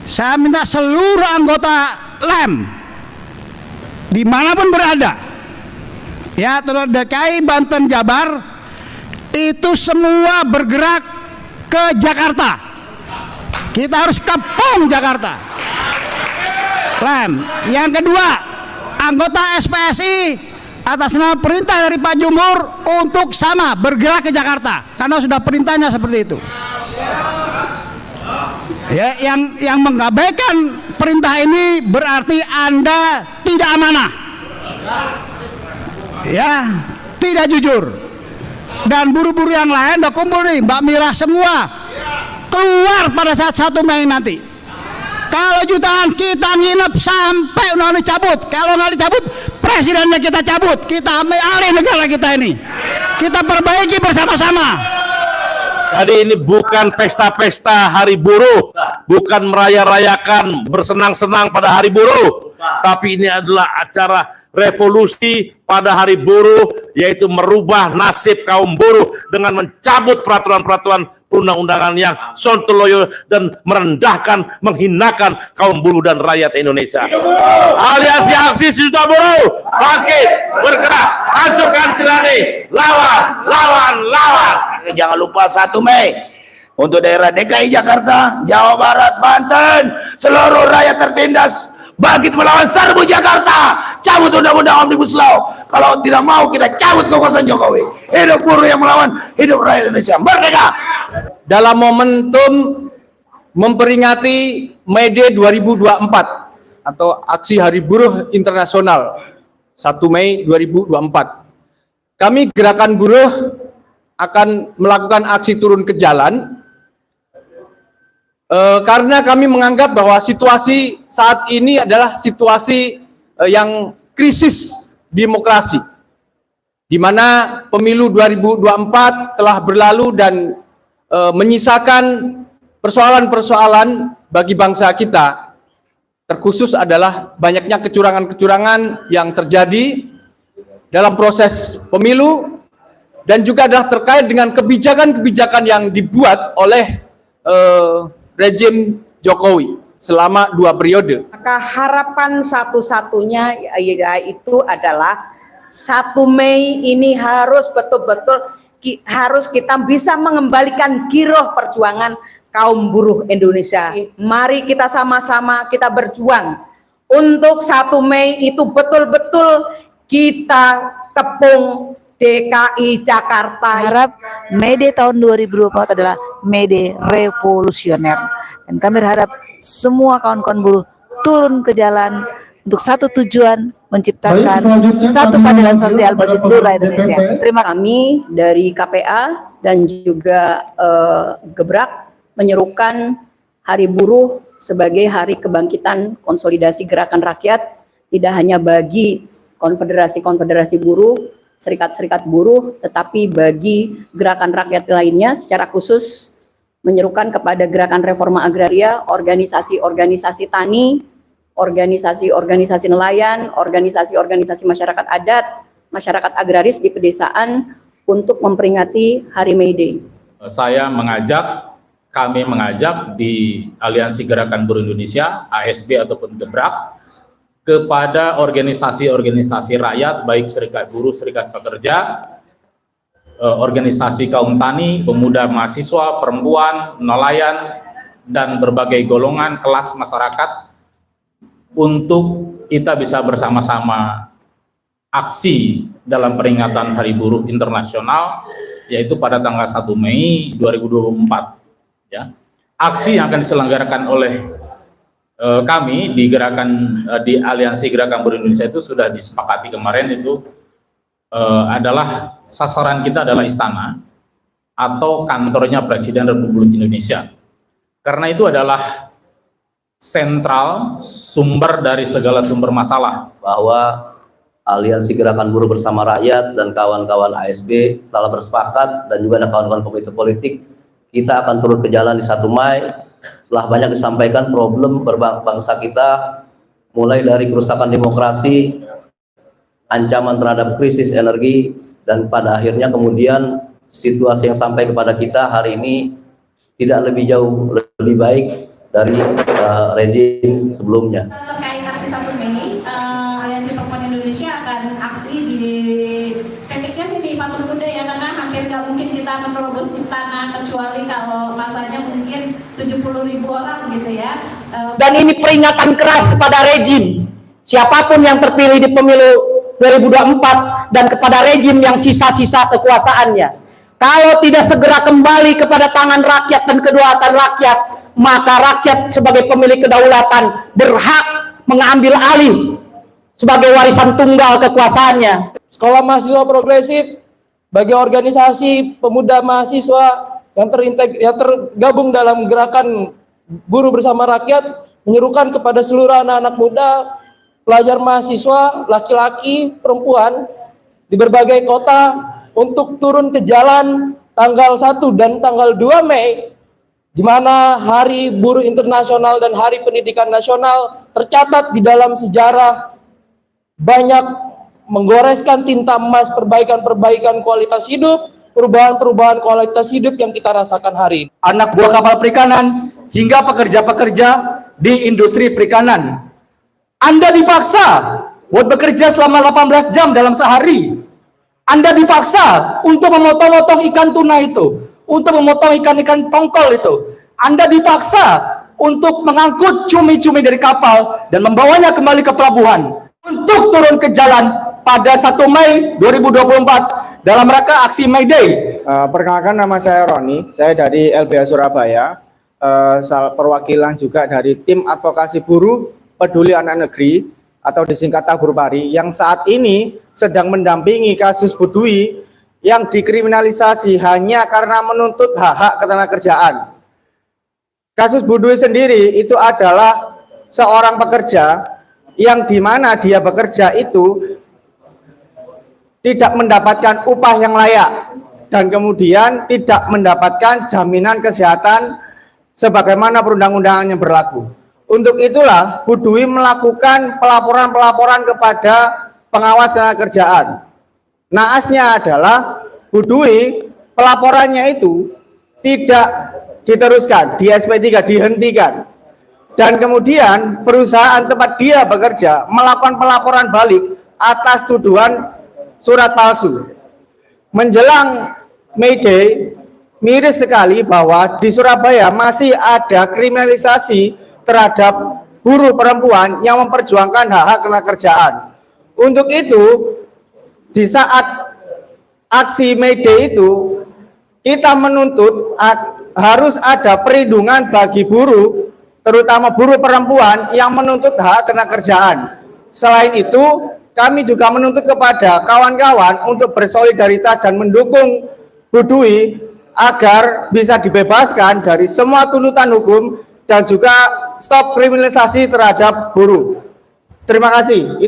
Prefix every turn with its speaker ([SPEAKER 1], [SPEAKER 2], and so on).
[SPEAKER 1] saya minta seluruh anggota LEM dimanapun berada, ya, terutama DKI, Banten, Jabar, itu semua bergerak ke Jakarta. Kita harus kepung Jakarta. LEM. Yang kedua, anggota SPSI atas nama perintah dari Pak Jumhur untuk sama bergerak ke Jakarta, karena sudah perintahnya seperti itu. Ya, yang mengabaikan perintah ini berarti Anda tidak amanah, ya, tidak jujur. Dan buru-buru yang lain udah kumpul nih, Mbak Mira semua keluar pada saat 1 Mei nanti. Kalau jutaan kita nginep sampai undang-undang dicabut, kalau nggak dicabut presidennya kita cabut, kita ambil alih negara kita ini, kita perbaiki bersama-sama.
[SPEAKER 2] Jadi ini bukan pesta-pesta hari buruh, bukan meraya-rayakan bersenang-senang pada hari buruh, tapi ini adalah acara revolusi pada hari buruh, yaitu merubah nasib kaum buruh dengan mencabut peraturan-peraturan perundang-undangan yang sontoloyo dan merendahkan, menghinakan kaum buruh dan rakyat Indonesia. Aliansi Aksi Sejuta Buruh, bangkit, bergerak, hancurkan tirani, lawan, lawan, lawan.
[SPEAKER 3] Jangan lupa 1 Mei untuk daerah DKI Jakarta, Jawa Barat, Banten, seluruh rakyat tertindas bangkit melawan serbu Jakarta, cabut undang-undang Omnibus Law. Kalau tidak mau, kita cabut kekuasaan Jokowi. Hidup buruh yang melawan, hidup rakyat Indonesia merdeka.
[SPEAKER 4] Dalam momentum memperingati May Day 2024 atau Aksi Hari Buruh Internasional 1 Mei 2024, kami Gerakan Buruh akan melakukan aksi turun ke jalan karena kami menganggap bahwa situasi saat ini adalah situasi yang krisis demokrasi, di mana pemilu 2024 telah berlalu dan menyisakan persoalan-persoalan bagi bangsa kita. Terkhusus adalah banyaknya kecurangan-kecurangan yang terjadi dalam proses pemilu dan juga adalah terkait dengan kebijakan-kebijakan yang dibuat oleh rejim Jokowi selama 2 periode.
[SPEAKER 5] Maka harapan satu-satunya yaitu adalah 1 Mei ini harus betul-betul harus kita bisa mengembalikan giroh perjuangan kaum buruh Indonesia. Mari kita sama-sama kita berjuang untuk 1 Mei itu betul-betul kita kepung DKI Jakarta.
[SPEAKER 6] Harap May Day tahun 2024 adalah May Day revolusioner, dan kami berharap semua kawan-kawan buruh turun ke jalan untuk satu tujuan, menciptakan satu keadilan sosial bagi seluruh rakyat Indonesia.
[SPEAKER 5] Terima kami dari KPA dan juga Gebrak menyerukan Hari Buruh sebagai hari kebangkitan konsolidasi gerakan rakyat, tidak hanya bagi konfederasi-konfederasi buruh, serikat-serikat buruh, tetapi bagi gerakan rakyat lainnya. Secara khusus menyerukan kepada gerakan reforma agraria, organisasi-organisasi tani, organisasi-organisasi nelayan, organisasi-organisasi masyarakat adat, masyarakat agraris di pedesaan untuk memperingati Hari May Day.
[SPEAKER 7] Kami mengajak di Aliansi Gerakan Buruh Indonesia, ASB ataupun Gebrak, kepada organisasi-organisasi rakyat, baik serikat buruh, serikat pekerja, organisasi kaum tani, pemuda, mahasiswa, perempuan, nelayan, dan berbagai golongan kelas masyarakat, untuk kita bisa bersama-sama aksi dalam peringatan Hari Buruh Internasional, yaitu pada tanggal 1 Mei 2024. Ya. Aksi yang akan diselenggarakan oleh kami di Aliansi Gerakan Buruh Indonesia itu sudah disepakati kemarin, itu adalah sasaran kita adalah istana atau kantornya Presiden Republik Indonesia, karena itu adalah sentral sumber dari segala sumber masalah.
[SPEAKER 8] Bahwa Aliansi Gerakan Buruh Bersama Rakyat dan kawan-kawan ASB telah bersepakat, dan juga ada kawan-kawan komite politik, kita akan turun ke jalan di 1 Mei. Telah banyak disampaikan problem berbangsa kita, mulai dari kerusakan demokrasi, ancaman terhadap krisis energi, dan pada akhirnya kemudian situasi yang sampai kepada kita hari ini tidak lebih jauh lebih baik dari rezim sebelumnya.
[SPEAKER 9] Terkait aksi 1 Mei, Aliansi Perempuan Indonesia akan aksi di titiknya sih di Patung Kuda ya, karena hampir nggak mungkin kita menerobos istana kecuali kalau masanya mungkin 70.000 orang gitu ya.
[SPEAKER 10] Dan ini peringatan keras kepada rejim siapapun yang terpilih di pemilu 2024 dan kepada rejim yang sisa-sisa kekuasaannya. Kalau tidak segera kembali kepada tangan rakyat dan kedaulatan rakyat, maka rakyat sebagai pemilik kedaulatan berhak mengambil alih sebagai warisan tunggal kekuasaannya.
[SPEAKER 4] Sekolah Mahasiswa Progresif bagi organisasi pemuda mahasiswa yang tergabung dalam gerakan buruh bersama rakyat menyerukan kepada seluruh anak-anak muda, pelajar mahasiswa, laki-laki, perempuan di berbagai kota untuk turun ke jalan tanggal 1 dan tanggal 2 Mei, di mana Hari Buruh Internasional dan Hari Pendidikan Nasional tercatat di dalam sejarah, banyak menggoreskan tinta emas perbaikan-perbaikan kualitas hidup, perubahan-perubahan kualitas hidup yang kita rasakan hari ini.
[SPEAKER 10] Anak buah kapal perikanan hingga pekerja-pekerja di industri perikanan. Anda dipaksa buat bekerja selama 18 jam dalam sehari. Anda dipaksa untuk memotong-motong ikan tuna itu, untuk memotong ikan-ikan tongkol itu. Anda dipaksa untuk mengangkut cumi-cumi dari kapal dan membawanya kembali ke pelabuhan. Untuk turun ke jalan pada 1 Mei 2024 dalam rangka aksi May Day.
[SPEAKER 11] Perkenalkan, nama saya Roni, saya dari LBH Surabaya, perwakilan juga dari tim advokasi buruh peduli anak negeri atau disingkat Taburpari, yang saat ini sedang mendampingi kasus Bu Dwi yang dikriminalisasi hanya karena menuntut hak-hak ketenagakerjaan. Kasus Bu Dwi sendiri itu adalah seorang pekerja yang dimana dia bekerja itu tidak mendapatkan upah yang layak dan kemudian tidak mendapatkan jaminan kesehatan sebagaimana perundang-undangan yang berlaku. Untuk itulah Bu Dwi melakukan pelaporan-pelaporan kepada pengawas ketenagakerjaan. Naasnya adalah Bu Dwi pelaporannya itu tidak diteruskan, di SP3 dihentikan. Dan kemudian perusahaan tempat dia bekerja melakukan pelaporan balik atas tuduhan surat palsu. Menjelang May Day, miris sekali bahwa di Surabaya masih ada kriminalisasi terhadap buruh perempuan yang memperjuangkan hak-hak ketenagakerjaan. Untuk itu, di saat aksi May Day itu, kita menuntut harus ada perlindungan bagi buruh, terutama buruh perempuan yang menuntut hak ketenagakerjaan. Selain itu, kami juga menuntut kepada kawan-kawan untuk bersolidaritas dan mendukung Bu Dwi agar bisa dibebaskan dari semua tuntutan hukum dan juga stop kriminalisasi terhadap buruh. Terima kasih.